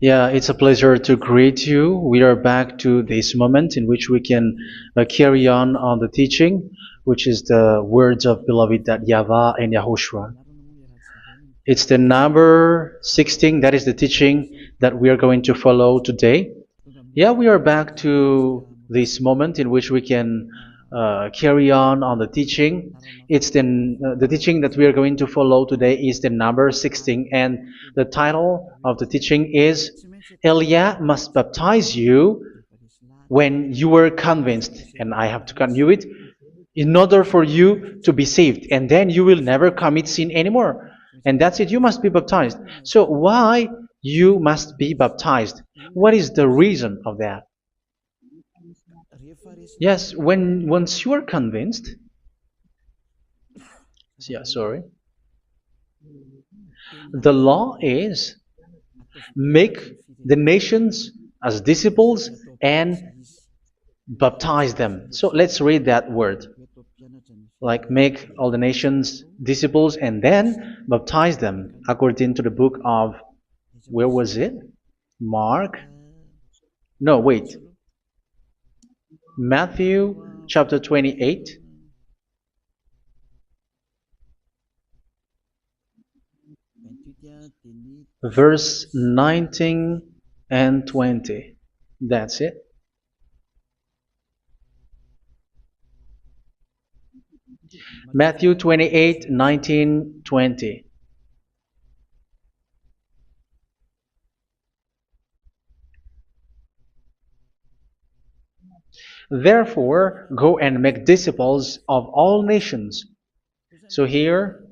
Yeah, it's a pleasure to greet you. We are back to this moment in which we can carry on the teaching, which is the words of beloved that YAHVAH and YAHOSHUA. It's the number 16, that is the teaching that we are going to follow today. Yeah, we are back to this moment in which we can carry on the teaching. It's the teaching that we are going to follow today is the number 16, and the title of the teaching is Elia must baptize you when you were convinced, and I have to continue it, in order for you to be saved, and then you will never commit sin anymore. And that's it, you must be baptized. So why you must be baptized? What is the reason of that? Yes, once you are convinced, yeah, sorry, the law is make the nations as disciples and baptize them. So let's read that word. Like make all the nations disciples and then baptize them according to the book of, where was it? Mark? No, wait. Matthew chapter 28. Verse 19 and 20. That's it. Matthew 28, 19, 20. Therefore, go and make disciples of all nations. So here,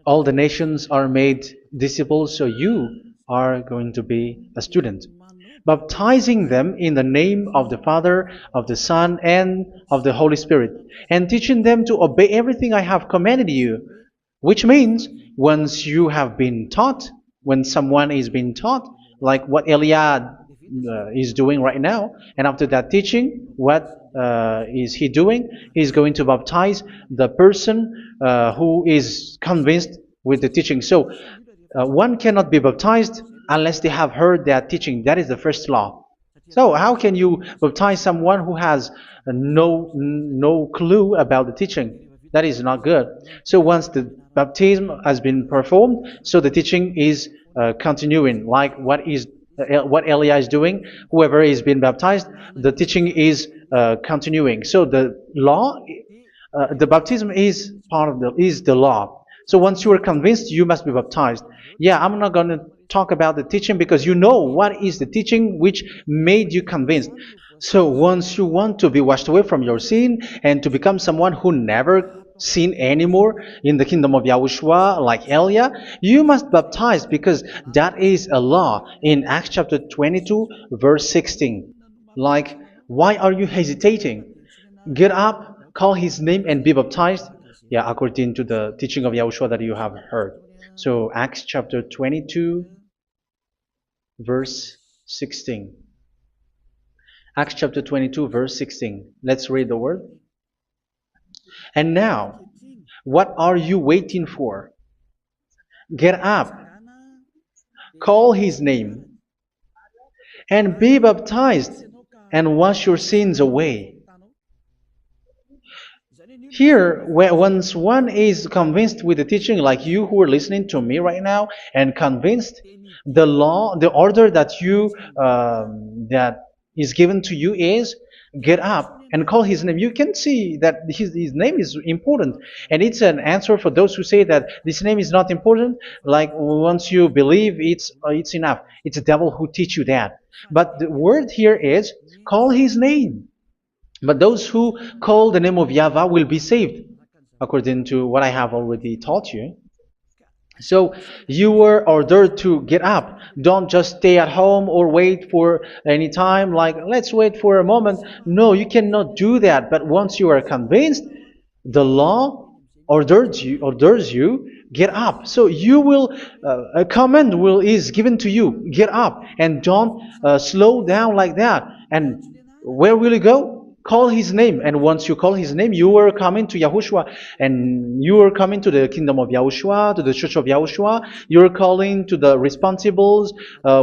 all the nations are made disciples, so you are going to be a student. Baptizing them in the name of the Father, of the Son, and of the Holy Spirit, and teaching them to obey everything I have commanded you. Which means, once you have been taught, when someone is being taught, like what Eliad is doing right now, and after that teaching, what is he doing? He's going to baptize the person who is convinced with the teaching. So one cannot be baptized unless they have heard that teaching. That is the first law. So how can you baptize someone who has no clue about the teaching? That is not good. So once the baptism has been performed, so the teaching is continuing. Like what Elijah is doing, whoever is being baptized, the teaching is continuing. So the law, the baptism is part of the law. So once you are convinced, you must be baptized. Yeah, I'm not going to talk about the teaching because you know what is the teaching which made you convinced. So once you want to be washed away from your sin and to become someone who never sin anymore in the kingdom of YAHOSHUA like Elia, you must baptize because that is a law in Acts chapter 22 verse 16. Like, why are you hesitating? Get up, call his name and be baptized. Yeah, according to the teaching of YAHOSHUA that you have heard. So Acts chapter 22 verse 16. Acts chapter 22 verse 16. Let's read the word. And now, what are you waiting for? Get up, call his name, and be baptized, and wash your sins away. Here, once one is convinced with the teaching, like you who are listening to me right now, and convinced, the law, the order that that is given to you is get up and call his name. You can see that his name is important, and it's an answer for those who say that this name is not important. Like once you believe, it's enough. It's the devil who teach you that. But the word here is call his name. But those who call the name of YAHVAH will be saved, according to what I have already taught you. So you were ordered to get up. Don't just stay at home or wait for any time, like let's wait for a moment. No, you cannot do that. But once you are convinced, the law orders you get up. So you will a command is given to you, get up, and don't slow down like that. And where will you go? call his name. And once you call his name, you are coming to Yahushua. And you are coming to the kingdom of Yahushua, to the church of Yahushua. You're calling to the responsibles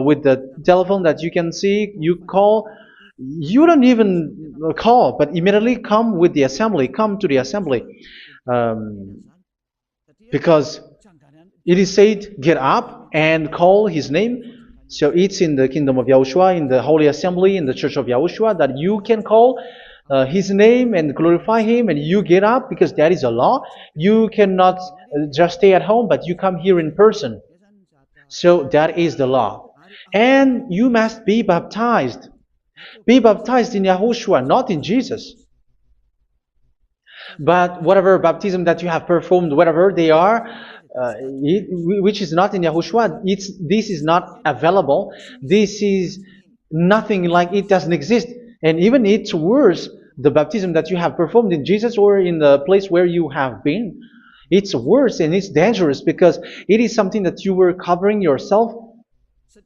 with the telephone that you can see. You call. You don't even call, but immediately come with the assembly. Come to the assembly. Um, because it is said, get up and call his name. So it's in the kingdom of Yahushua, in the holy assembly, in the church of Yahushua, that you can call his name and glorify him, and you get up, because that is a law. You cannot just stay at home, but you come here in person. So that is the law. And you must be baptized. Be baptized in Yahushua, not in Jesus. But whatever baptism that you have performed, whatever they are, which is not in Yahushua, this is not available. This is nothing, like it doesn't exist. And even it's worse, the baptism that you have performed in Jesus or in the place where you have been. It's worse and it's dangerous, because it is something that you were covering yourself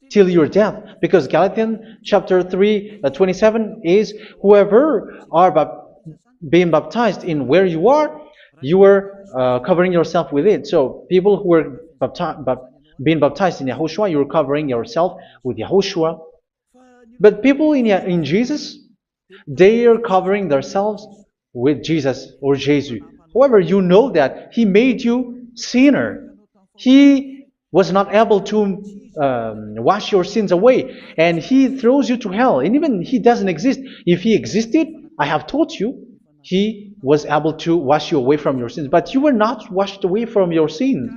till your death. Because Galatians chapter 3, 27 is, whoever are being baptized in where you are covering yourself with it. So people who were being baptized in Yahushua, you're covering yourself with Yahushua. But people in Jesus, they are covering themselves with Jesus or Jesus. However, you know that He made you sinner. He was not able to wash your sins away, and He throws you to hell. And even He doesn't exist. If He existed, I have taught you, He was able to wash you away from your sins. But you were not washed away from your sins.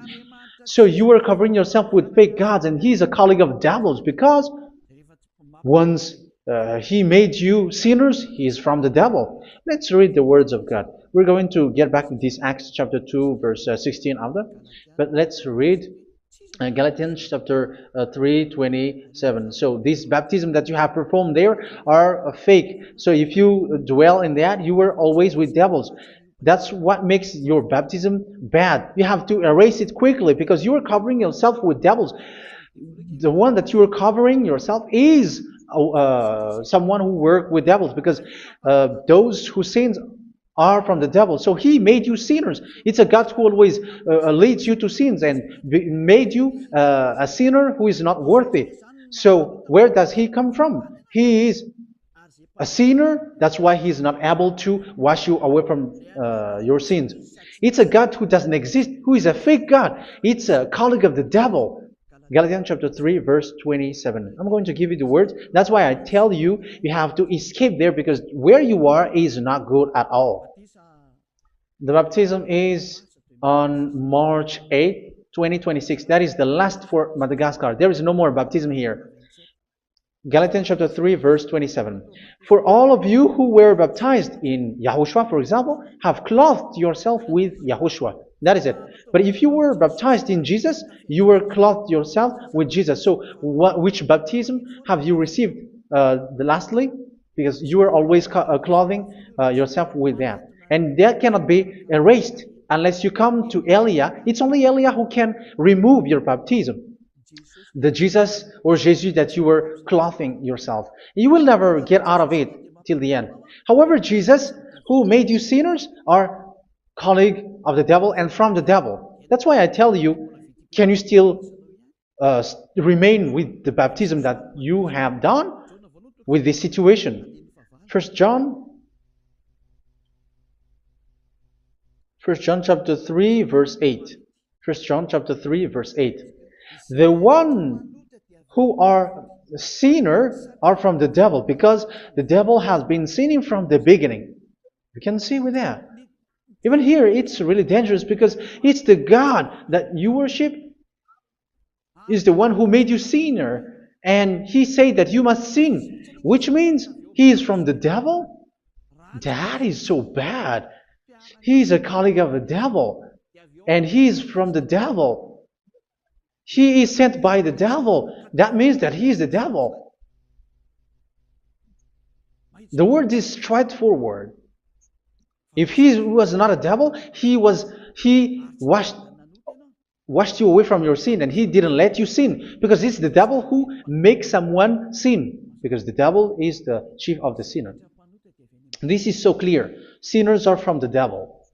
So you were covering yourself with fake gods, and He is a colleague of devils, because once He made you sinners, He is from the devil. Let's read the words of God. We're going to get back to this Acts chapter 2, verse 16 after. But let's read Galatians chapter 3, 27. So this baptism that you have performed there are fake. So if you dwell in that, you were always with devils. That's what makes your baptism bad. You have to erase it quickly, because you are covering yourself with devils. The one that you are covering yourself is someone who works with devils, because those who sins are from the devil. So He made you sinners. It's a God who always leads you to sins, and made you a sinner who is not worthy. So where does He come from? He is a sinner. That's why He is not able to wash you away from your sins. It's a God who doesn't exist, who is a fake God. It's a colleague of the devil. Galatians chapter 3, verse 27. I'm going to give you the words. That's why I tell you, you have to escape there, because where you are is not good at all. The baptism is on March 8, 2026. That is the last for Madagascar. There is no more baptism here. Galatians chapter 3, verse 27. For all of you who were baptized in Yahushua, for example, have clothed yourself with Yahushua. That is it. But if you were baptized in Jesus, you were clothed yourself with Jesus. So which baptism have you received lastly? Because you are always clothing yourself with that. And that cannot be erased unless you come to Eliah. It's only Eliah who can remove your baptism. The Jesus or Jesus that you were clothing yourself. You will never get out of it till the end. However, Jesus, who made you sinners, are colleague of the devil and from the devil. That's why I tell you, can you still remain with the baptism that you have done with this situation? First John chapter 3, verse 8. First John chapter 3, verse 8. The one who are sinner are from the devil, because the devil has been sinning from the beginning. You can see with that. Even here, it's really dangerous, because it's the God that you worship is the one who made you sinner, and He said that you must sin, which means He is from the devil. That is so bad. He is a colleague of the devil, and He is from the devil. He is sent by the devil. That means that He is the devil. The word is straightforward. If He was not a devil, He washed you away from your sin, and He didn't let you sin, because it's the devil who makes someone sin, because the devil is the chief of the sinner. This is so clear. Sinners are from the devil.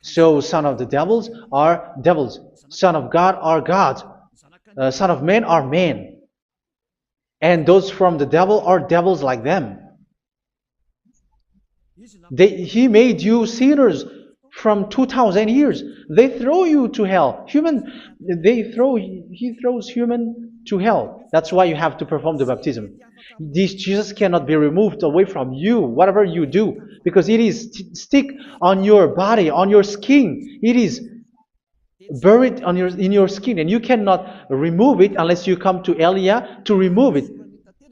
So son of the devils are devils. Son of God are gods. Son of men are men. And those from the devil are devils like them. He made you sinners from 2,000 years. They throw you to hell. He throws human to hell. That's why you have to perform the baptism. This Jesus cannot be removed away from you, whatever you do, because it is stick on your body, on your skin. It is buried in your skin, and you cannot remove it unless you come to Elia to remove it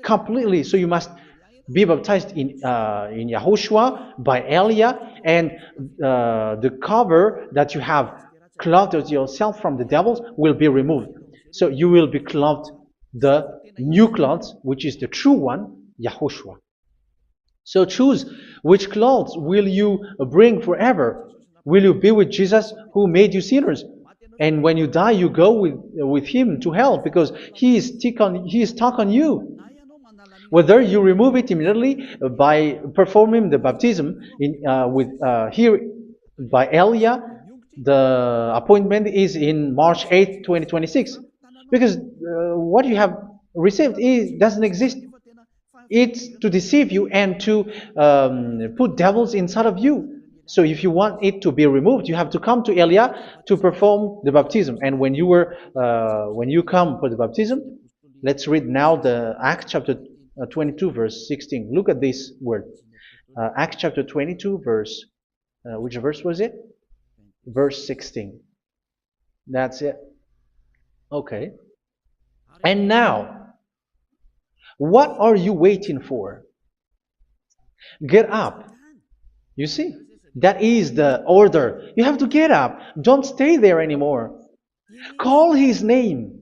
completely. So you must be baptized in YAHOSHUA by Elia, and the cover that you have clothed yourself from the devils will be removed. So you will be clothed the new clothes, which is the true one, YAHOSHUA. So choose which clothes will you bring forever. Will you be with Jesus who made you sinners? And when you die, you go with him to hell because he is stuck on you. Whether you remove it immediately by performing the baptism here by Elia, the appointment is in March 8, 2026. Because what you have received doesn't exist. It's to deceive you and to put devils inside of you. So if you want it to be removed, you have to come to Elia to perform the baptism. And when you come for the baptism, let's read now the Acts chapter 22 verse 16. Look at this word. Acts chapter 22 verse, which verse was it? Verse 16. That's it. Okay. And now, what are you waiting for? Get up. You see, that is the order. You have to get up. Don't stay there anymore. Call his name.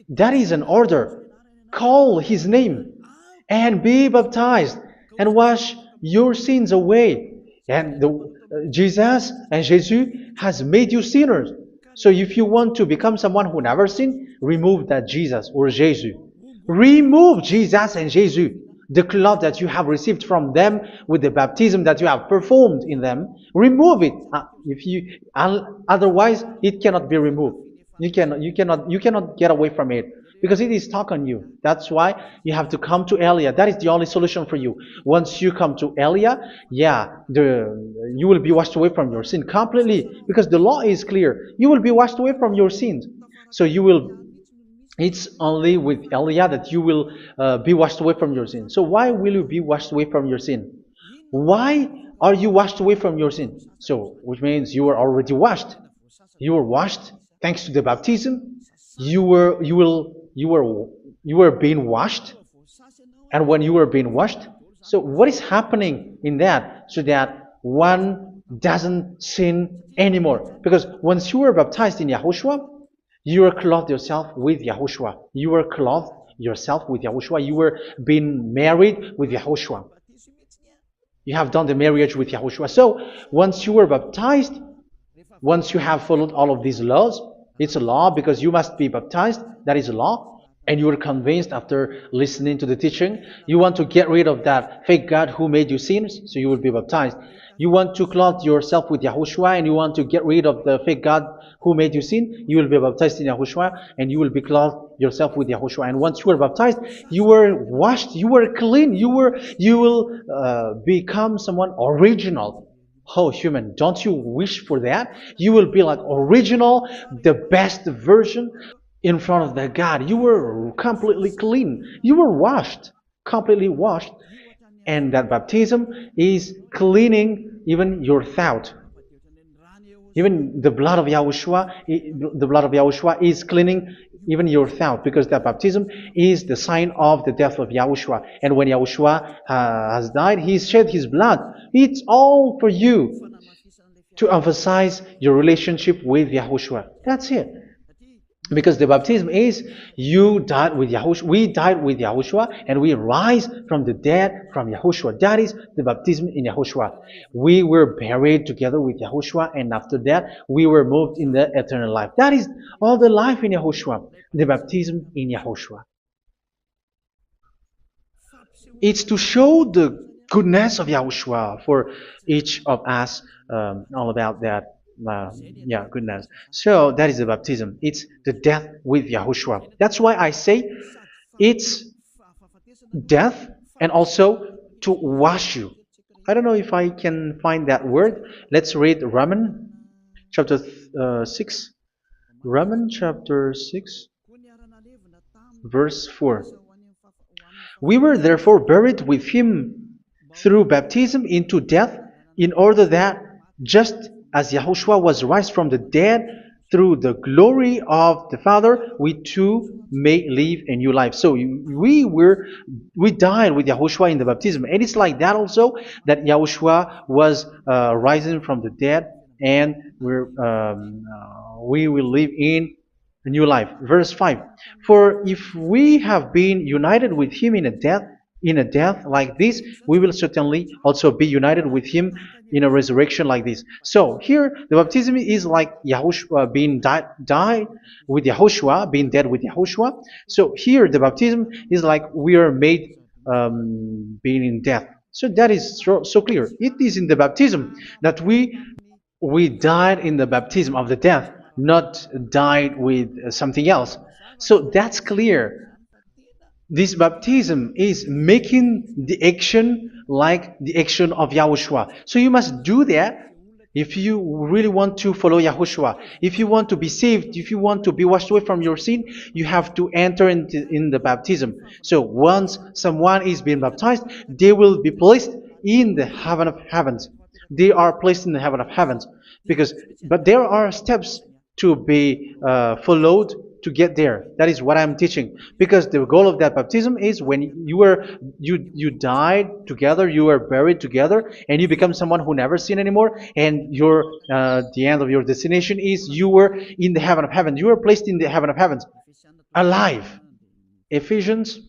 That is an order. Call his name and be baptized and wash your sins away. And Jesus has made you sinners. So if you want to become someone who never sinned, remove that Jesus or Jesus. Remove Jesus and Jesus, the cloth that you have received from them with the baptism that you have performed in them. Remove it. Otherwise, it cannot be removed. You cannot get away from it because it is stuck on you. That's why you have to come to Elia. That is the only solution for you. Once you come to Elia, you will be washed away from your sin completely because the law is clear. You will be washed away from your sins. So it's only with Elia that you will be washed away from your sin. So why will you be washed away from your sin? Why are you washed away from your sin? So, which means you were already washed. You were washed thanks to the baptism. You were being washed, and when you were being washed, so what is happening in that? So that one doesn't sin anymore. Because once you were baptized in YAHOSHUA, you were clothed yourself with YAHOSHUA. You were clothed yourself with YAHOSHUA. You were being married with YAHOSHUA. You have done the marriage with YAHOSHUA. So once you were baptized, once you have followed all of these laws, it's a law because you must be baptized. That is a law. And you are convinced after listening to the teaching. You want to get rid of that fake God who made you sinners, so you will be baptized. You want to clothe yourself with YAHOSHUA and you want to get rid of the fake God who made you sin, you will be baptized in YAHOSHUA and you will be clothed yourself with YAHOSHUA. And once you are baptized, you were washed, you were clean, you will become someone original. Oh, human, don't you wish for that? You will be like original, the best version in front of the God. You were completely clean. You were washed, completely washed. And that baptism is cleaning even your thought. Even the blood of YAHOSHUA is cleaning even your thought, because that baptism is the sign of the death of YAHOSHUA. And when YAHOSHUA has died, he shed his blood. It's all for you to emphasize your relationship with YAHOSHUA. That's it. Because the baptism is you died with YAHOSHUA. We died with YAHOSHUA and we rise from the dead from YAHOSHUA. That is the baptism in YAHOSHUA. We were buried together with YAHOSHUA, and after that we were moved in the eternal life. That is all the life in YAHOSHUA. The baptism in YAHOSHUA. It's to show the goodness of Yahushua for each of us, all about that. Uh, yeah, goodness. So that is the baptism. It's the death with Yahushua. That's why I say it's death and also to wash you. I don't know if I can find that word. Let's read Romans chapter 6. Romans chapter 6, verse 4. We were therefore buried with him through baptism into death, in order that, just as Yahushua was raised from the dead through the glory of the Father, we too may live a new life. So we died with Yahushua in the baptism, and it's like that also that Yahushua was rising from the dead, and we will live in a new life. Verse 5. For if we have been united with him in a death like this, we will certainly also be united with him in a resurrection like this. So here the baptism is like Yahushua being died with Yahushua, being dead with Yahushua. So here the baptism is like we are made being in death. So that is so clear. It is in the baptism that we died in the baptism of the death, not died with something else. So that's clear. This baptism is making the action like the action of Yahushua. So you must do that if you really want to follow Yahushua. If you want to be saved, if you want to be washed away from your sin, you have to enter in the baptism. So once someone is being baptized, they will be placed in the heaven of heavens. They are placed in the heaven of heavens, but there are steps to be followed to get there. That is what I'm teaching. Because the goal of that baptism is when you died together, you were buried together, and you become someone who never sin anymore. And the end of your destination is you were in the heaven of heaven. You were placed in the heaven of heavens, alive. Ephesians.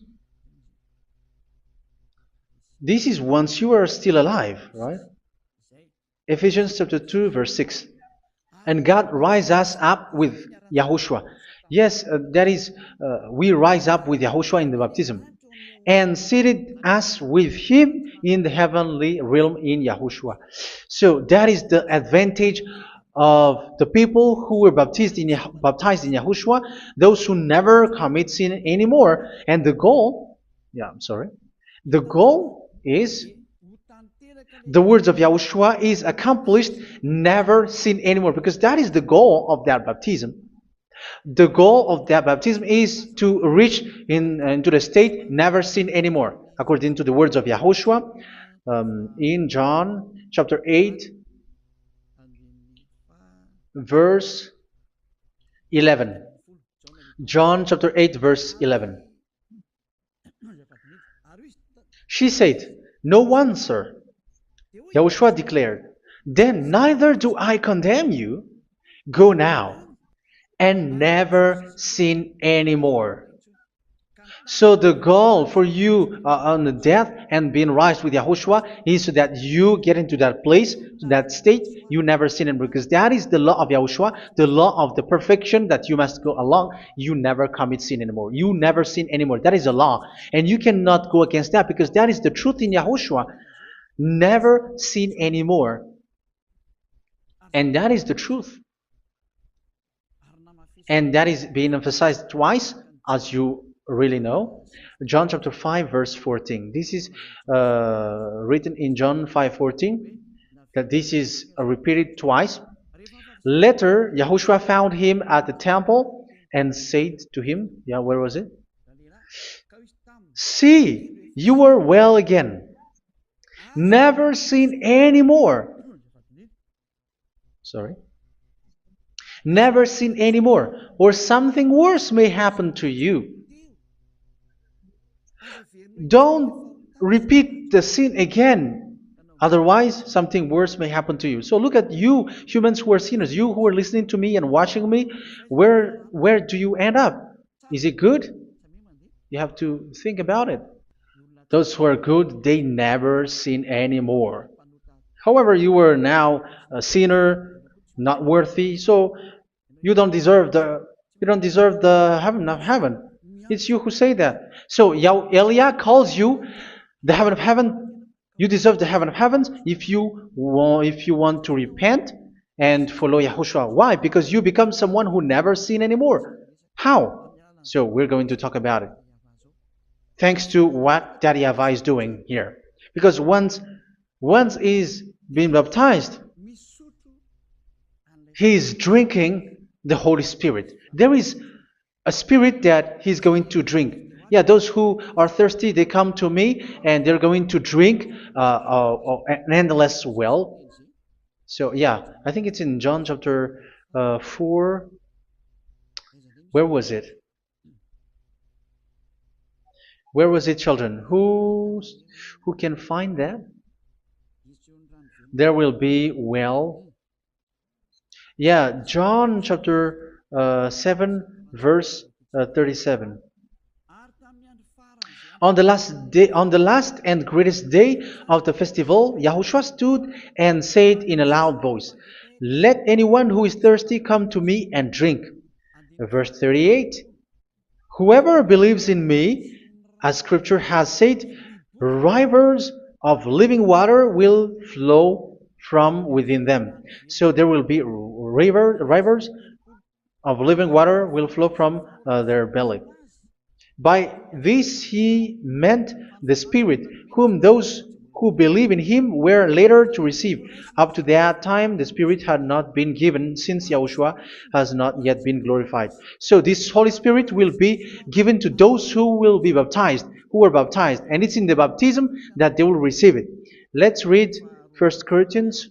This is once you are still alive, right? Ephesians chapter 2, verse 6. And God rise us up with Yahushua. Yes, that is, we rise up with Yahushua in the baptism. And seated us with him in the heavenly realm in Yahushua. So that is the advantage of the people who were baptized in Yahushua, those who never commit sin anymore. And the goal, the goal is the words of Yahushua is accomplished, never sin anymore, because that is the goal of that baptism. The goal of that baptism is to reach into the state never sin anymore, according to the words of Yahushua in John chapter 8, verse 11. John chapter 8, verse 11. She said, "No one, sir." Yahushua declared, "Then neither do I condemn you. Go now and never sin anymore." So the goal for you on the death and being raised with Yahushua is so that you get into that place, to that state, you never sin anymore. Because that is the law of Yahushua, the law of the perfection that you must go along. You never commit sin anymore. You never sin anymore. That is a law. And you cannot go against that because that is the truth in Yahushua. Never sin anymore. And that is the truth. And that is being emphasized twice, as you really know. John chapter 5, verse 14. This is written in John 5:14, that this is repeated twice. Later, Yahushua found him at the temple and said to him, where was it? "See, you are well again. Never sin anymore." Never sin anymore, or something worse may happen to you. Don't repeat the sin again. Otherwise, something worse may happen to you. So look at you, humans who are sinners, you who are listening to me and watching me. Where do you end up? Is it good? You have to think about it. Those who are good, they never sin anymore. However, you are now a sinner, not worthy, so you don't deserve the heaven of heaven. It's you who say that. So Eliah calls you the heaven of heaven. You deserve the heaven of heavens if you want to repent and follow Yahushua. Why? Because you become someone who never sin anymore. How? So we're going to talk about it. Thanks to what Daddy YAHVAH is doing here. Because once he's been baptized, he's drinking the Holy Spirit. There is a spirit that he's going to drink. Yeah, those who are thirsty, they come to me and they're going to drink an endless well. So yeah, I think it's in John chapter 4. Where was it? Where was it, children? Who can find that? There will be well. Yeah, John chapter 7, verse 37. On the last and greatest day of the festival, Yahushua stood and said in a loud voice, "Let anyone who is thirsty come to me and drink." Verse 38, "Whoever believes in me, as Scripture has said, rivers of living water will flow from within them." So there will be rivers of living water will flow from their belly. By this he meant the Spirit, whom those who believe in him were later to receive. Up to that time, the Spirit had not been given, since Yahushua has not yet been glorified. So this Holy Spirit will be given to those who will be baptized, who were baptized, and it's in the baptism that they will receive it. Let's read 1 Corinthians.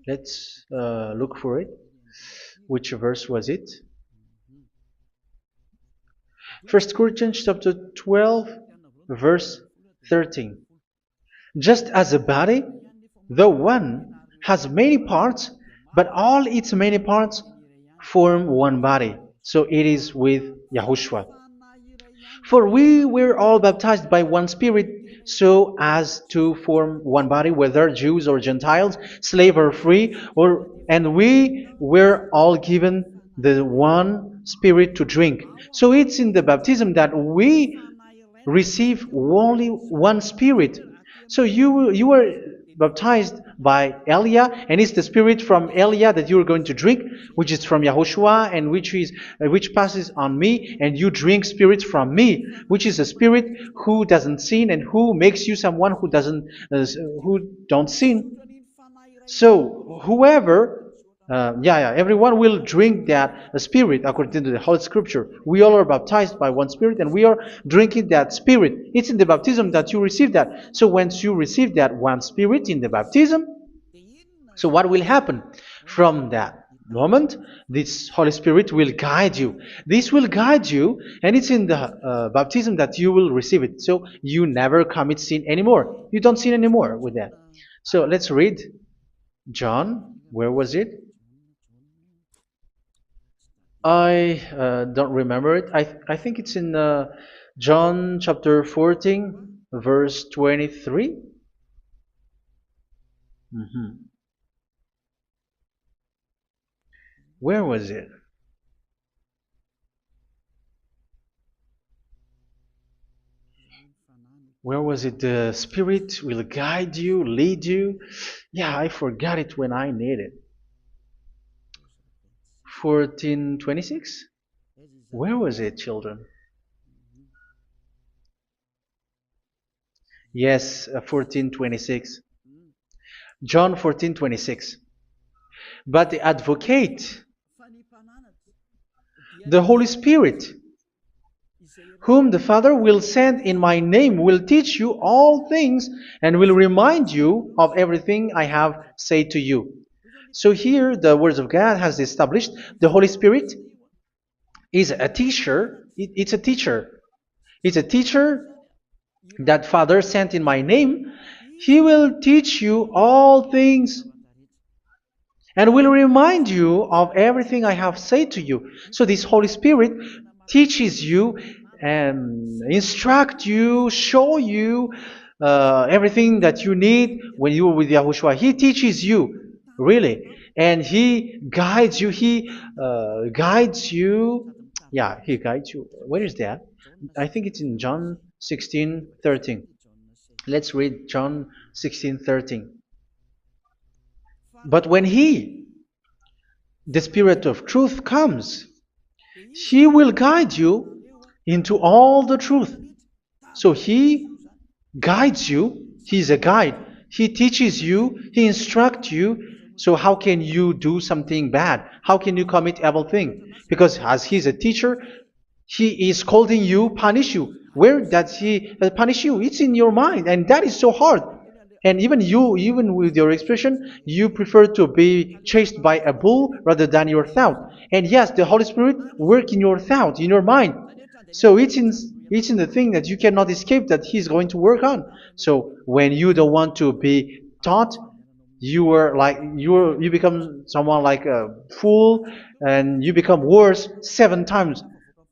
Let's look for it. Which verse was it? 1 Corinthians chapter 12, verse 13. Just as a body, though one, has many parts, but all its many parts form one body. So it is with Yahushua. For we were all baptized by one Spirit, so as to form one body, whether Jews or Gentiles, slave or free, and we were all given the one Spirit to drink. So it's in the baptism that we receive only one Spirit. So you were baptized by Elia, and it's the Spirit from Elia that you are going to drink, which is from Yahushua, and which passes on me, and you drink Spirit from me, which is a Spirit who doesn't sin and who makes you someone who don't sin. So whoever everyone will drink that Spirit according to the Holy Scripture. We all are baptized by one Spirit, and we are drinking that Spirit. It's in the baptism that you receive that. So once you receive that one Spirit in the baptism, so what will happen? From that moment, this Holy Spirit will guide you. This will guide you, and it's in the baptism that you will receive it. So you never commit sin anymore. You don't sin anymore with that. So let's read John. Where was it? I don't remember it. I think it's in John chapter 14, verse 23. Where was it? Where was it? The Spirit will guide you, lead you. Yeah, I forgot it when I need it. 14:26? Where was it, children? Yes, 14:26. John 14:26. But the Advocate, the Holy Spirit, whom the Father will send in my name, will teach you all things and will remind you of everything I have said to you. So here the words of God has established the Holy Spirit is a teacher. It's a teacher. It's a teacher that Father sent in my name. He will teach you all things and will remind you of everything I have said to you. So this Holy Spirit teaches you and instruct you, show you everything that you need when you are with Yahushua. He teaches you, really. And He guides you. He guides you. Yeah, He guides you. Where is that? I think it's in John 16:13. Let's read John 16:13. But when He, the Spirit of truth, comes, He will guide you into all the truth. So He guides you. He's a guide. He teaches you. He instructs you. So how can you do something bad? How can you commit evil thing? Because as He's a teacher, He is scolding you, punish you. Where does He punish you? It's in your mind, and that is so hard. And even you, even with your expression, you prefer to be chased by a bull rather than your thought. And yes, the Holy Spirit work in your thought, in your mind. So it's in the thing that you cannot escape that He's going to work on. So when you don't want to be taught, you become someone like a fool, and you become worse 7 times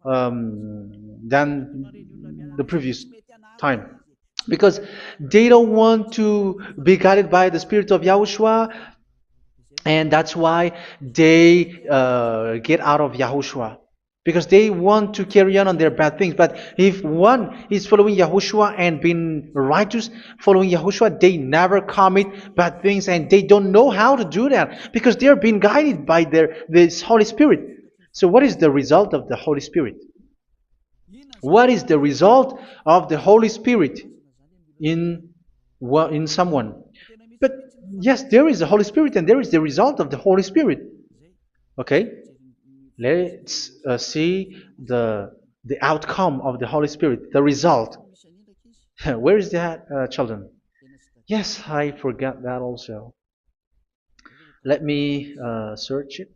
than the previous time, because they don't want to be guided by the Spirit of Yahushua, and that's why they get out of Yahushua, because they want to carry on their bad things. But if one is following Yahushua and being righteous, following Yahushua, they never commit bad things, and they don't know how to do that because they are being guided by this Holy Spirit. So what is the result of the Holy Spirit? What is the result of the Holy Spirit in in someone? But yes, there is the Holy Spirit, and there is the result of the Holy Spirit. Okay, let's see the outcome of the Holy Spirit, the result. Where is that, children? Yes, I forgot that also. Let me search it.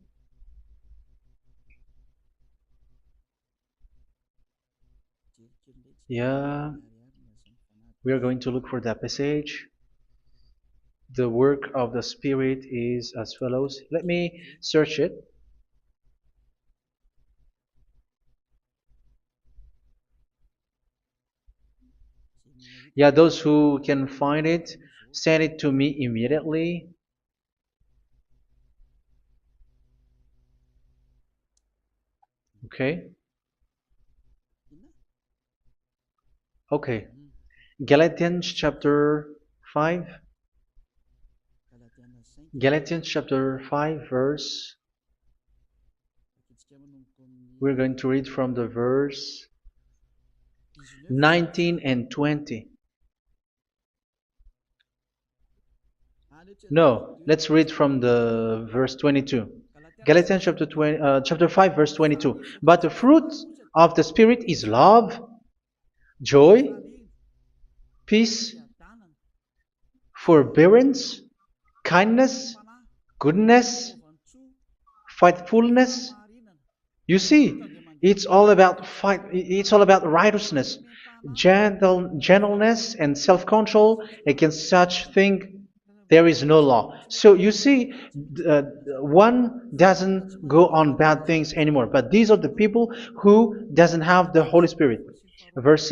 Yeah, we are going to look for that passage. The work of the Spirit is as follows. Let me search it. Yeah, those who can find it, send it to me immediately. Okay. Okay. Galatians chapter 5. Galatians chapter 5 verse. We're going to read from the verse 19 and 20. No, let's read from the verse 22. Galatians chapter 5 verse 22. But the fruit of the Spirit is love, joy, peace, forbearance, kindness, goodness, faithfulness. You see, it's all about fight. It's all about righteousness, gentleness, and self-control. Against such thing, there is no law. So you see, uh, one doesn't go on bad things anymore. But these are the people who doesn't have the Holy Spirit. Verse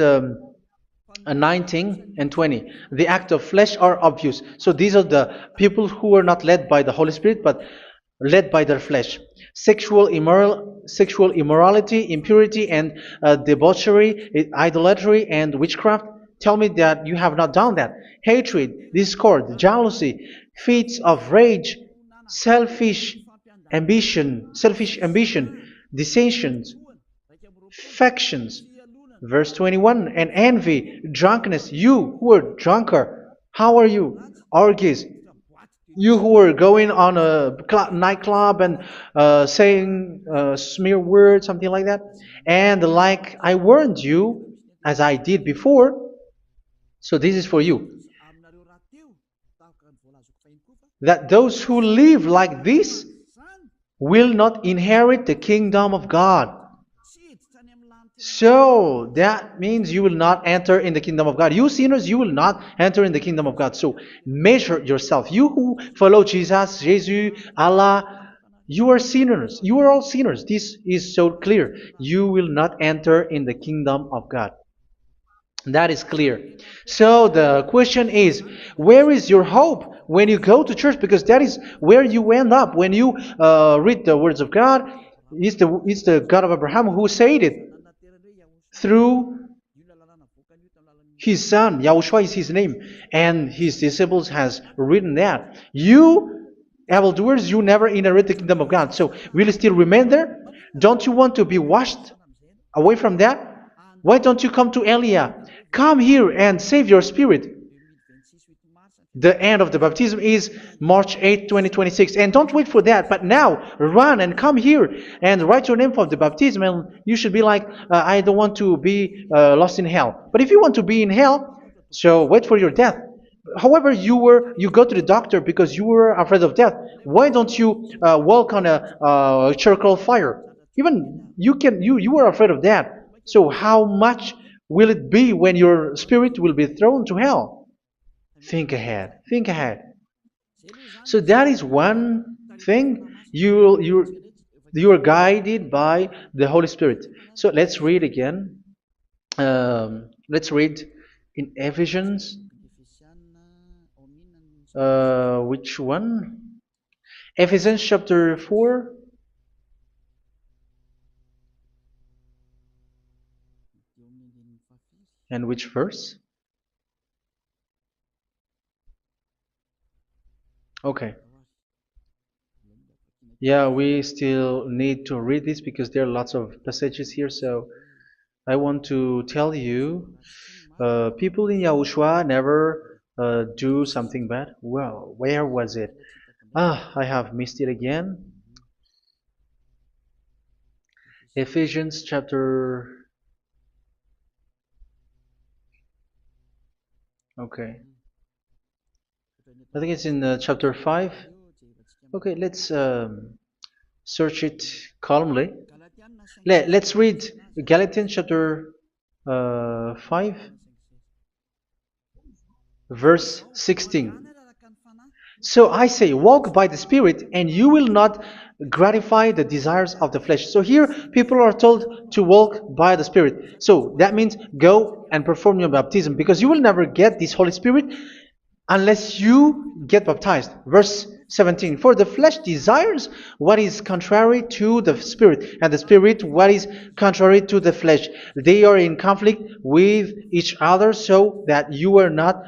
19 and 20. The act of flesh are obvious. So these are the people who are not led by the Holy Spirit, but led by their flesh. Sexual immorality, impurity, and debauchery, idolatry, and witchcraft. Tell me that you have not done that. Hatred, discord, jealousy, fits of rage, selfish ambition, dissensions, factions. Verse 21, and envy, drunkenness. You who are drunkard, how are you? Orgies. You who are going on a nightclub and saying smear words, something like that. And like I warned you, as I did before, so this is for you, that those who live like this will not inherit the kingdom of God. So that means you will not enter in the kingdom of God. You sinners, you will not enter in the kingdom of God. So measure yourself. You who follow Jesus, Allah, you are sinners. You are all sinners. This is so clear. You will not enter in the kingdom of God. That is clear. So the question is, where is your hope when you go to church? Because that is where you end up when you read the words of God. It's the God of Abraham who said it through His son, Yahushua is his name, and his disciples has written that. You, evildoers, you never inherit the kingdom of God. So will you still remain there? Don't you want to be washed away from that? Why don't you come to Elia? Come here and save your spirit. The end of the baptism is March 8th, 2026. And don't wait for that, but now run and come here and write your name for the baptism. And you should be like, I don't want to be lost in hell. But if you want to be in hell, so wait for your death. However, you go to the doctor because you were afraid of death. Why don't you walk on a charcoal fire? Even you were afraid of that. So how much will it be when your spirit will be thrown to hell? Think ahead. Think ahead. So that is one thing. You are guided by the Holy Spirit. So let's read again. Let's read in Ephesians. Which one? Ephesians chapter 4. And which verse? Okay. Yeah, we still need to read this because there are lots of passages here. So I want to tell you, people in Yahushua never do something bad. Well, where was it? I have missed it again. Ephesians chapter. Okay. I think it's in chapter 5. Okay, let's search it calmly. Let's read Galatians chapter 5, verse 16. So I say, walk by the Spirit, and you will not gratify the desires of the flesh. So here, people are told to walk by the Spirit. So that means go and perform your baptism, because you will never get this Holy Spirit unless you get baptized. Verse 17. For the flesh desires what is contrary to the Spirit, and the Spirit what is contrary to the flesh. They are in conflict with each other, so that you are not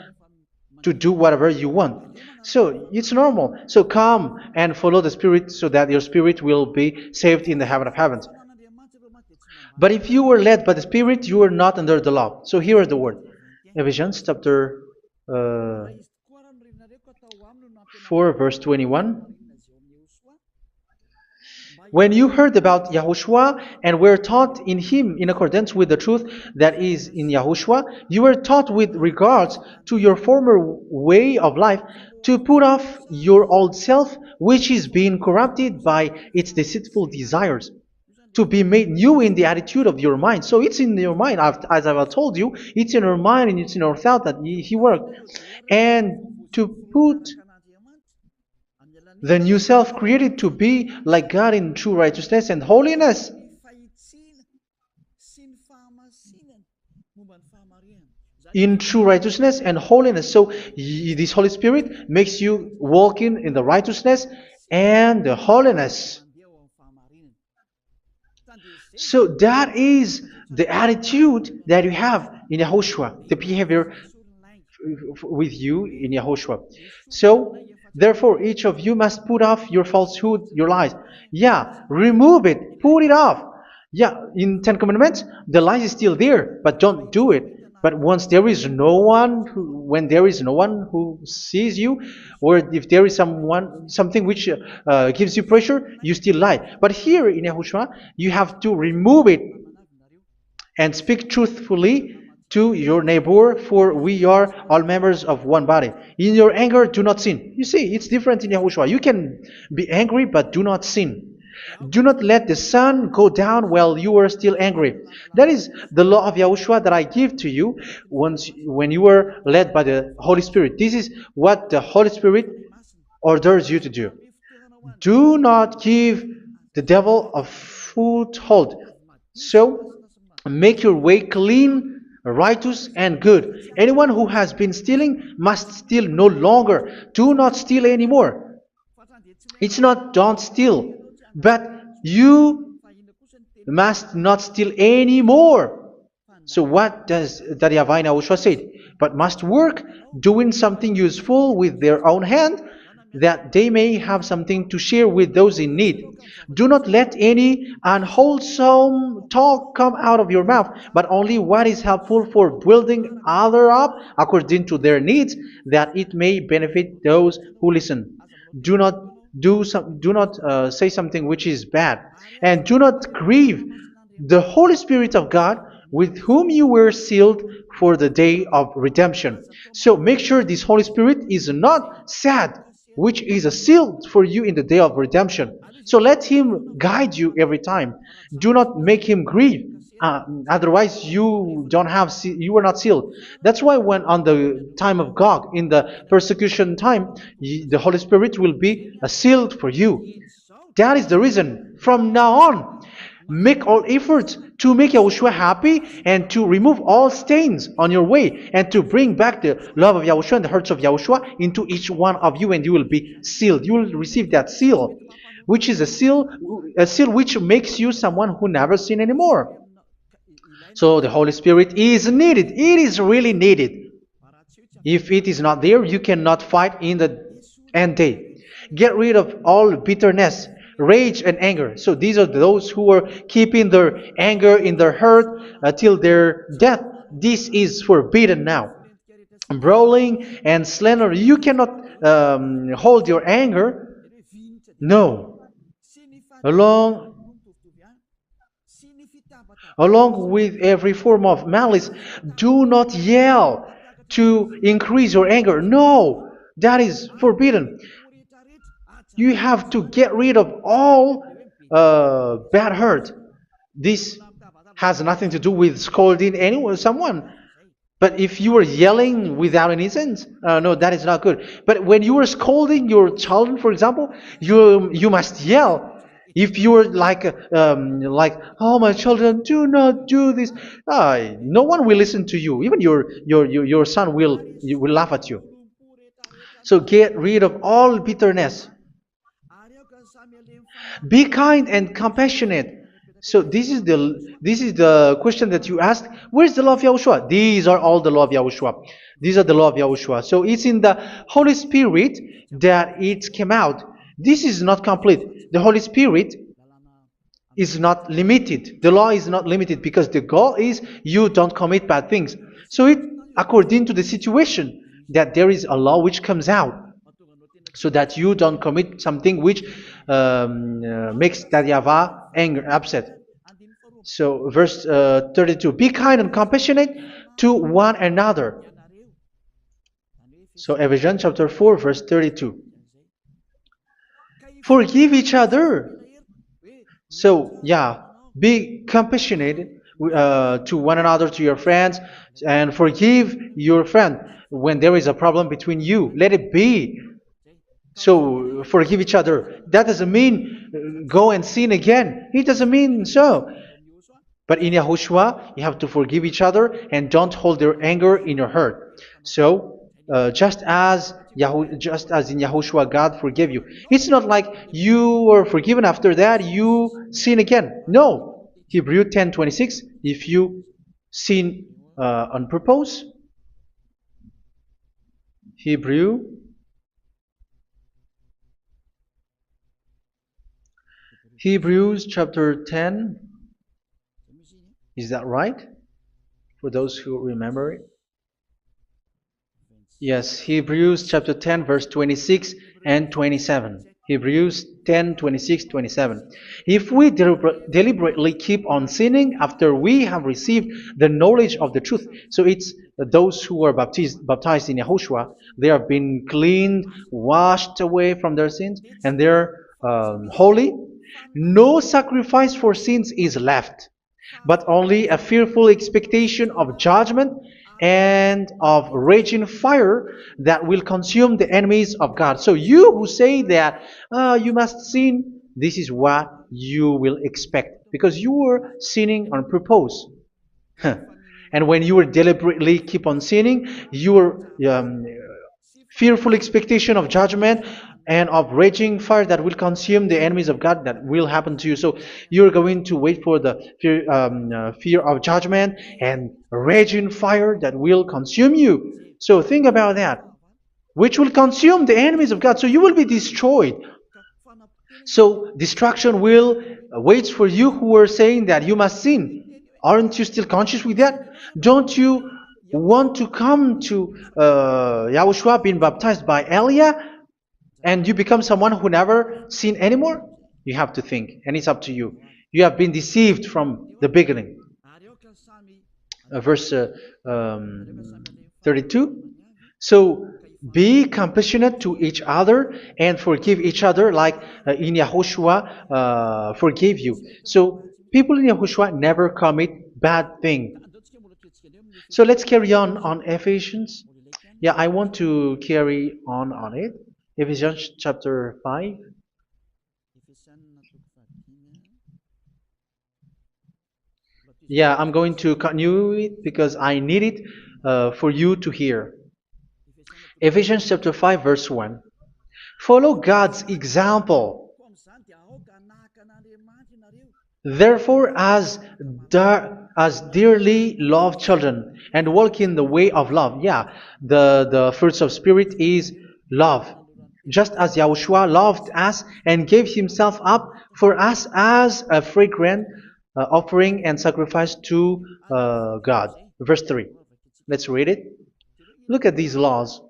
to do whatever you want. So it's normal. So come and follow the Spirit so that your spirit will be saved in the heaven of heavens. But if you were led by the Spirit, you are not under the law. So here is the word. Ephesians chapter 4 verse 21. When you heard about Yahushua and were taught in him in accordance with the truth that is in Yahushua, you were taught with regards to your former way of life to put off your old self, which is being corrupted by its deceitful desires, to be made new in the attitude of your mind. So it's in your mind, as I've told you, it's in your mind and it's in your thought that he worked. And to put the new self created to be like God in true righteousness and holiness. In true righteousness and holiness. So this Holy Spirit makes you walk in the righteousness and the holiness. So that is the attitude that you have in Yahushua, the behavior with you in Yahushua. So therefore, each of you must put off your falsehood, your lies. Yeah, remove it, put it off. Yeah, in Ten Commandments, the lies is still there, but don't do it. But once there is no one, when there is no one who sees you, or if there is something which gives you pressure, you still lie. But here in Yahushua, you have to remove it and speak truthfully to your neighbor, for we are all members of one body. In your anger, do not sin. You see, it's different in Yahushua. You can be angry, but do not sin. Do not let the sun go down while you are still angry. That is the law of Yahushua that I give to you when you were led by the Holy Spirit. This is what the Holy Spirit orders you to do. Do not give the devil a foothold. So, make your way clean, righteous, and good. Anyone who has been stealing must steal no longer. Do not steal anymore. It's not don't steal, but you must not steal anymore. So what does the YAHVAH in YAHOSHUA say? But must work doing something useful with their own hand, that they may have something to share with those in need. Do not let any unwholesome talk come out of your mouth, but only what is helpful for building other up according to their needs, that it may benefit those who listen. Do not do not say something which is bad, and do not grieve the Holy Spirit of God, with whom you were sealed for the day of redemption. So make sure this Holy Spirit is not sad, which is a seal for you in the day of redemption. So let Him guide you every time. Do not make Him grieve. Otherwise, you are not sealed. That's why when on the time of God, in the persecution time, the Holy Spirit will be a sealed for you. That is the reason. From now on, make all efforts to make YAHOSHUA happy and to remove all stains on your way and to bring back the love of YAHOSHUA and the hearts of YAHOSHUA into each one of you, and you will be sealed. You will receive that seal, which is a seal which makes you someone who never sin anymore. So the Holy Spirit is needed. It is really needed. If it is not there, you cannot fight in the end day. Get rid of all bitterness, rage, and anger. So these are those who are keeping their anger in their heart till their death. This is forbidden now. Brawling and slander. You cannot hold your anger. No. Along with every form of malice, do not yell to increase your anger. No, that is forbidden. You have to get rid of all bad hurt. This has nothing to do with scolding someone. But if you are yelling without any sense, no, that is not good. But when you are scolding your children, for example, you must yell. If you are like, oh my children, do not do this, no one will listen to you. Even your son will laugh at you. So get rid of all bitterness. Be kind and compassionate. So this is the question that you asked. Where's the law of YAHOSHUA? These are all the law of YAHOSHUA. These are the law of YAHOSHUA. So it's in the Holy Spirit that it came out. This is not complete. The Holy Spirit is not limited. The law is not limited because the goal is you don't commit bad things. So it according to the situation that there is a law which comes out, so that you don't commit something which makes that YAHVAH angry, upset. So verse 32, be kind and compassionate to one another. So Ephesians chapter 4 verse 32. Forgive each other. So yeah, be compassionate to one another, to your friends, and forgive your friend when there is a problem between you. Let it be. So forgive each other. That doesn't mean go and sin again. It doesn't mean so. But in YAHOSHUA, you have to forgive each other and don't hold their anger in your heart. So just as in YAHOSHUA, God forgave you. It's not like you were forgiven after that you sin again. No. Hebrew 10:26. If you sin on purpose, Hebrews chapter 10. Is that right? For those who remember it? Yes, Hebrews chapter 10 verse 26 and 27. Hebrews 10, 26, 27. If we deliberately keep on sinning after we have received the knowledge of the truth, so it's those who are baptized in YAHOSHUA, they have been cleaned, washed away from their sins, and they're holy. No sacrifice for sins is left, but only a fearful expectation of judgment and of raging fire that will consume the enemies of God. So you who say that you must sin, this is what you will expect, because you were sinning on purpose. And when you were deliberately keep on sinning, your fearful expectation of judgment and of raging fire that will consume the enemies of God that will happen to you. So you're going to wait for the fear of judgment and raging fire that will consume you. So think about that, which will consume the enemies of God. So you will be destroyed. So destruction will wait for you who are saying that you must sin. Aren't you still conscious with that? Don't you want to come to Yahushua being baptized by Elia and you become someone who never sin anymore? You have to think, and it's up to you. You have been deceived from the beginning. Verse 32. So be compassionate to each other and forgive each other like in Yahushua forgave you. So people in Yahushua never commit bad thing. So let's carry on Ephesians. Yeah, I want to carry on it. Ephesians chapter 5. Yeah, I'm going to continue it because I need it for you to hear. Ephesians chapter 5 verse 1. Follow God's example. Therefore, as dearly loved children, and walk in the way of love. Yeah, the fruits of spirit is love. Just as Yahushua loved us and gave himself up for us as a fragrant offering and sacrifice to God. Verse 3. Let's read it. Look at these laws.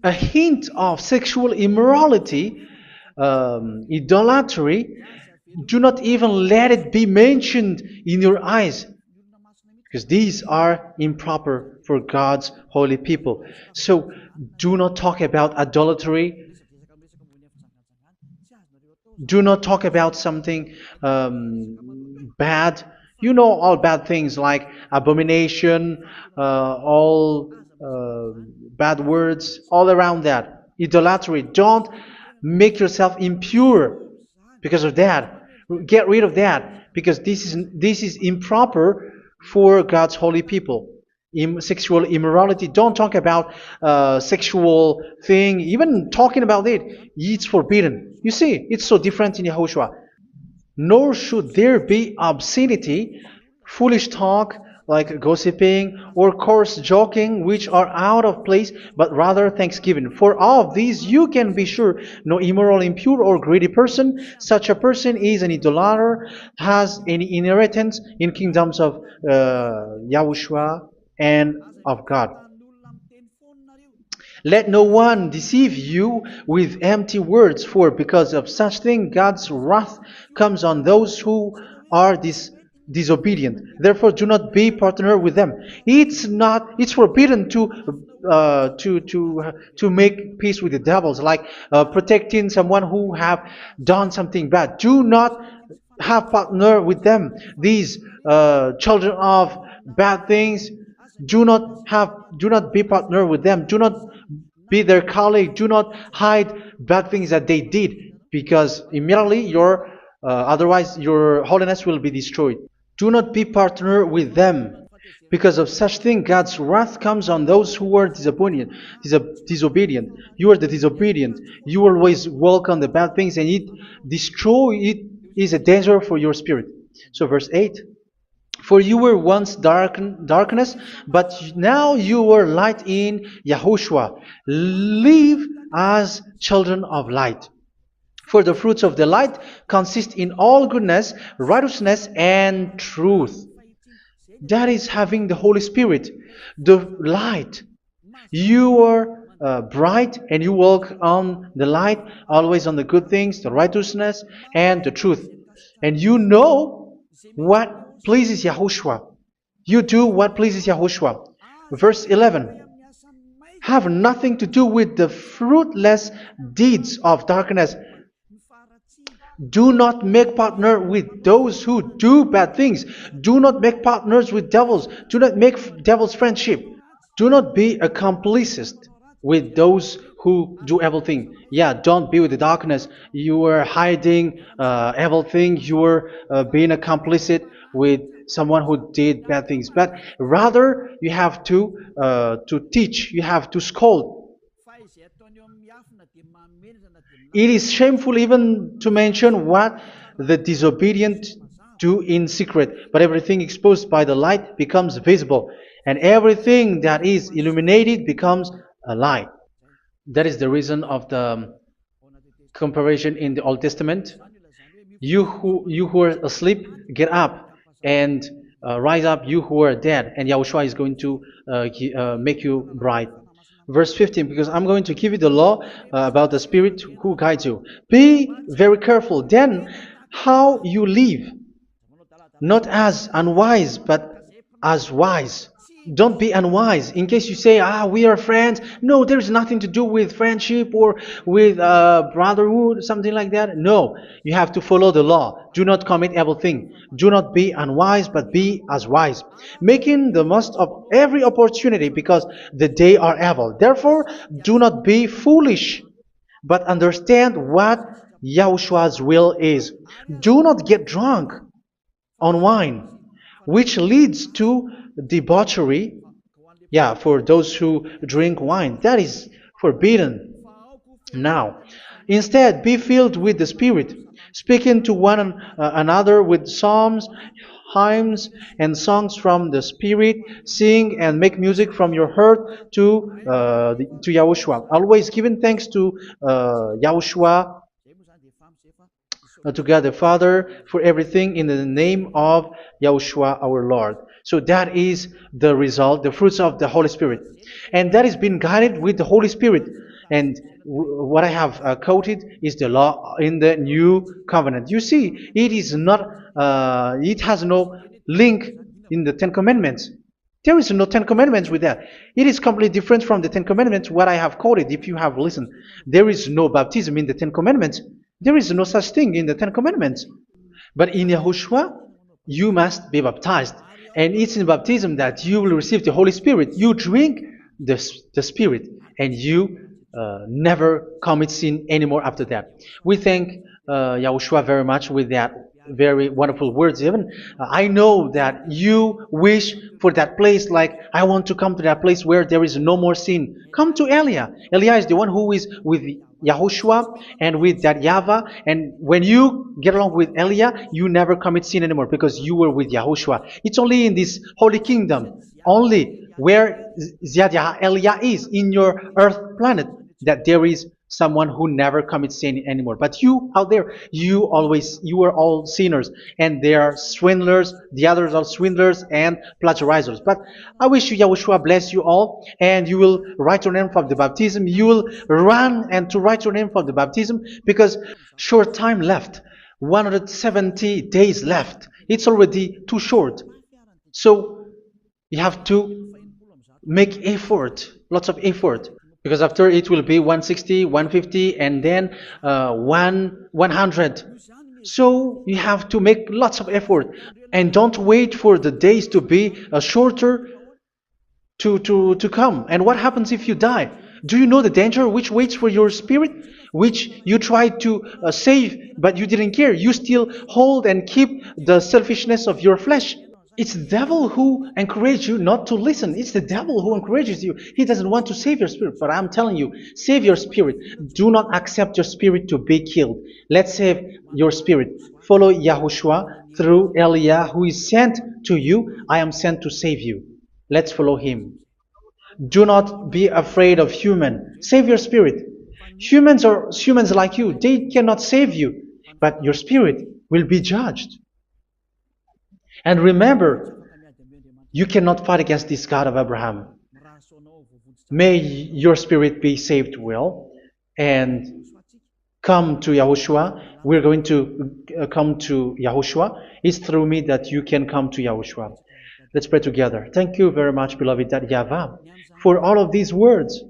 A hint of sexual immorality, idolatry, do not even let it be mentioned in your eyes, because these are improper for God's holy people. So do not talk about idolatry. Do not talk about something bad. You know all bad things like abomination, all bad words, all around that. Idolatry. Don't make yourself impure because of that. Get rid of that because this is improper for God's holy people. Sexual immorality. Don't talk about sexual thing. Even talking about it, it's forbidden. You see, it's so different in Yahushua. Nor should there be obscenity, foolish talk like gossiping or coarse joking, which are out of place, but rather thanksgiving. For of these you can be sure: no immoral, impure, or greedy person, such a person is an idolater, has any inheritance in kingdoms of Yahushua and of God. Let no one deceive you with empty words, for because of such thing God's wrath comes on those who are disobedient. Therefore, do not be partner with them. It's forbidden to make peace with the devils, like protecting someone who have done something bad. Do not have partner with them. These children of bad things, do not be partner with them. Do not be their colleague. Do not hide bad things that they did, because immediately otherwise your holiness will be destroyed. Do not be partner with them. Because of such thing, God's wrath comes on those who are disobedient. You are the disobedient. You always walk on the bad things, and it is a danger for your spirit. So verse 8. For you were once darkness, but now you are light in Yahushua. Live as children of light. For the fruits of the light consist in all goodness, righteousness, and truth. That is having the Holy Spirit, the light. You are bright and you walk on the light, always on the good things, the righteousness, and the truth. And you know what pleases Yahushua. You do what pleases Yahushua. Verse 11. Have nothing to do with the fruitless deeds of darkness. Do not make partner with those who do bad things. Do not make partners with devils. Do not make devils friendship. Do not be accomplices with those who do evil thing. Yeah, don't be with the darkness. You are hiding evil thing. You are being a complicit with someone who did bad things. But rather, you have to teach. You have to scold. It is shameful even to mention what the disobedient do in secret, but everything exposed by the light becomes visible, and everything that is illuminated becomes a light. That is the reason of the comparison in the Old Testament. You who are asleep, get up and rise up, you who are dead, and Yahushua is going to make you bright. Verse 15, because I'm going to give you the law about the Spirit who guides you. Be very careful then how you live, not as unwise, but as wise. Don't be unwise. In case you say, we are friends. No, there's nothing to do with friendship or with brotherhood, something like that. No, you have to follow the law. Do not commit evil thing. Do not be unwise, but be as wise, making the most of every opportunity because the day are evil. Therefore, do not be foolish, but understand what Yahushua's will is. Do not get drunk on wine, which leads to debauchery. Yeah, for those who drink wine, that is forbidden now. Instead, be filled with the Spirit, speaking to one another with psalms, hymns, and songs from the Spirit. Sing and make music from your heart to Yahushua. Always giving thanks to Yahushua, to God the Father, for everything in the name of Yahushua our Lord. So that is the result, the fruits of the Holy Spirit. And that is being guided with the Holy Spirit. And what I have quoted is the law in the new covenant. You see, it is not, it has no link in the Ten Commandments. There is no Ten Commandments with that. It is completely different from the Ten Commandments, what I have quoted, if you have listened. There is no baptism in the Ten Commandments. There is no such thing in the Ten Commandments. But in Yahushua, you must be baptized. And it's in baptism that you will receive the Holy Spirit. You drink the Spirit, and you never commit sin anymore after that. We thank Yahushua very much with that very wonderful words. Even I know that you wish for that place, like I want to come to that place where there is no more sin. Come to Elia. Elia is the one who is with Yahushua and with that YAHVAH. And when you get along with Elia, you never commit sin anymore because you were with Yahushua. It's only in this holy kingdom, only where Ziad Elia is, in your earth planet, that there is someone who never commits sin anymore. But you out there, you are all sinners, and they are swindlers. The others are swindlers and plagiarizers. But I wish you, Yahushua, bless you all, and you will write your name for the baptism. You will run and to write your name for the baptism, because short time left, 170 days left. It's already too short. So you have to make effort, lots of effort. Because after it will be 160, 150, and then 100. So you have to make lots of effort. And don't wait for the days to be shorter to come. And what happens if you die? Do you know the danger which waits for your spirit? Which you tried to save, but you didn't care. You still hold and keep the selfishness of your flesh. It's the devil who encourages you not to listen. It's the devil who encourages you. He doesn't want to save your spirit. But I'm telling you, save your spirit. Do not accept your spirit to be killed. Let's save your spirit. Follow Yahushua through Elia, who is sent to you. I am sent to save you. Let's follow him. Do not be afraid of human. Save your spirit. Humans are humans like you. They cannot save you. But your spirit will be judged. And remember, you cannot fight against this God of Abraham. May your spirit be saved well and come to Yahushua. We're going to come to Yahushua. It's through me that you can come to Yahushua. Let's pray together. Thank you very much, beloved YAHVAH, for all of these words,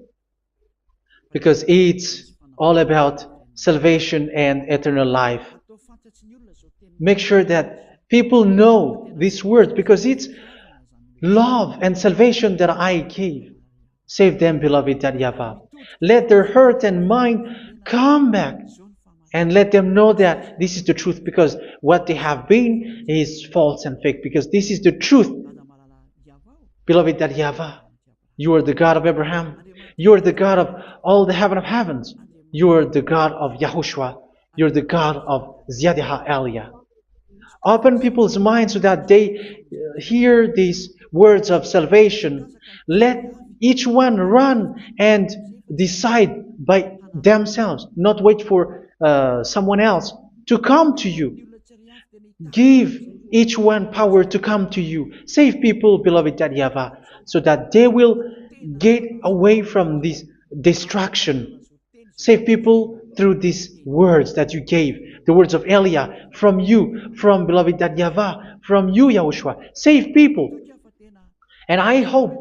because it's all about salvation and eternal life. Make sure that people know these words, because it's love and salvation that I gave. Save them, beloved YAHVAH. Let their heart and mind come back, and let them know that this is the truth, because what they have been is false and fake, because this is the truth. Beloved YAHVAH, you are the God of Abraham. You are the God of all the heaven of heavens. You're the God of Yahushua. You're the God of Ziyadiha Aliyah. Open people's minds so that they hear these words of salvation. Let each one run and decide by themselves, not wait for someone else to come to you. Give each one power to come to you. Save people, beloved YAHVAH, so that they will get away from this destruction. Save people through these words that you gave, the words of Elia, from you, from beloved YAHVAH, from you, Yahushua. Save people. And I hope,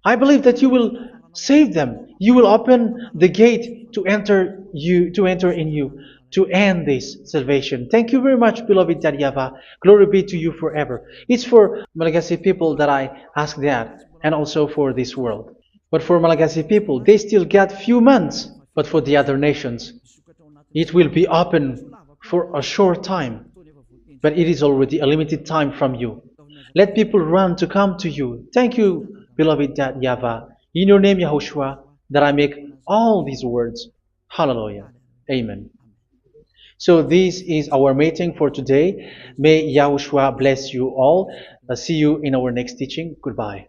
I believe that you will save them. You will open the gate to enter in you, to end this salvation. Thank you very much, beloved YAHVAH. Glory be to you forever. It's for Malagasy people that I ask that, and also for this world. But for Malagasy people, they still get few months. But for the other nations, it will be open for a short time. But it is already a limited time from you. Let people run to come to you. Thank you, beloved YAHVAH. In your name, Yahushua, that I make all these words. Hallelujah. Amen. So this is our meeting for today. May Yahushua bless you all. See you in our next teaching. Goodbye.